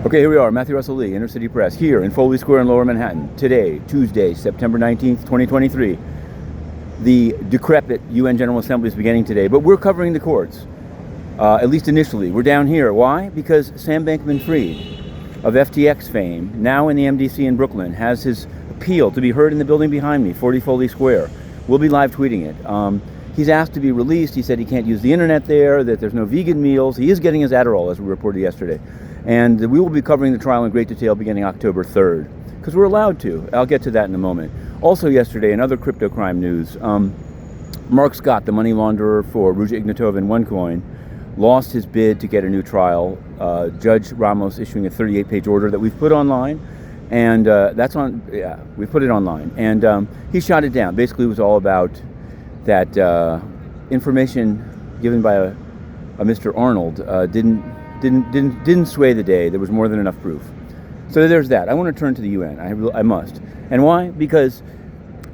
Okay, here we are, Matthew Russell Lee, Inner City Press, here in Foley Square in Lower Manhattan. Today, Tuesday, September 19th, 2023. The decrepit UN General Assembly is beginning today, but we're covering the courts, at least initially. We're down here. Why? Because Sam Bankman-Fried of FTX fame, now in the MDC in Brooklyn, has his appeal to be heard in the building behind me, 40 Foley Square. We'll be live tweeting it. He's asked to be released. He said he can't use the internet there, that there's no vegan meals. He is getting his Adderall, as we reported yesterday. And we will be covering the trial in great detail beginning October 3rd, because we're allowed to. I'll get to that in a moment. Also yesterday, in other crypto crime news, Mark Scott, the money launderer for Ruja Ignatova and OneCoin, lost his bid to get a new trial. Judge Ramos issuing a 38-page order that we've put online. And we put it online. And he shot it down. Basically, it was all about that information given by a Mr. Arnold didn't sway the day. There was more than enough proof. So there's that. I want to turn to the UN. I must. And why? Because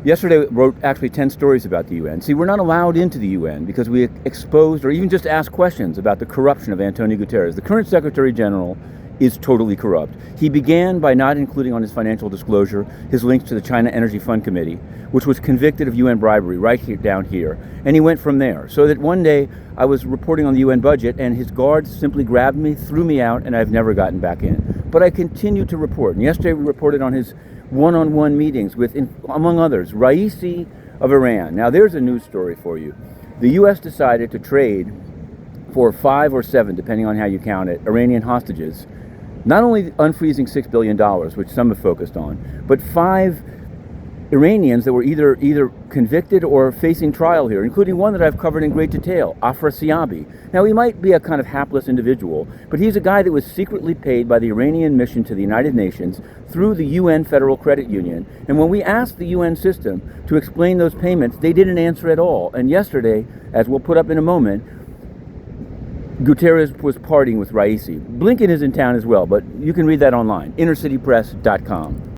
yesterday I wrote actually 10 stories about the UN. See, we're not allowed into the UN because we exposed or even just asked questions about the corruption of Antonio Guterres. The current Secretary General is totally corrupt. He began by not including on his financial disclosure his links to the China Energy Fund Committee, which was convicted of UN bribery right here, down here. And he went from there. So that one day I was reporting on the UN budget and his guards simply grabbed me, threw me out, and I've never gotten back in. But I continue to report. And yesterday we reported on his one-on-one meetings with, among others, Raisi of Iran. Now there's a news story for you. The US decided to trade for 5 or 7, depending on how you count it, Iranian hostages. Not only unfreezing $6 billion, which some have focused on, but 5 Iranians that were either convicted or facing trial here, including one that I've covered in great detail, Afrasiabi. Now, he might be a kind of hapless individual, but he's a guy that was secretly paid by the Iranian mission to the United Nations through the UN Federal Credit Union. And when we asked the UN system to explain those payments, they didn't answer at all. And yesterday, as we'll put up in a moment, Guterres was partying with Raisi. Blinken is in town as well, but you can read that online, innercitypress.com.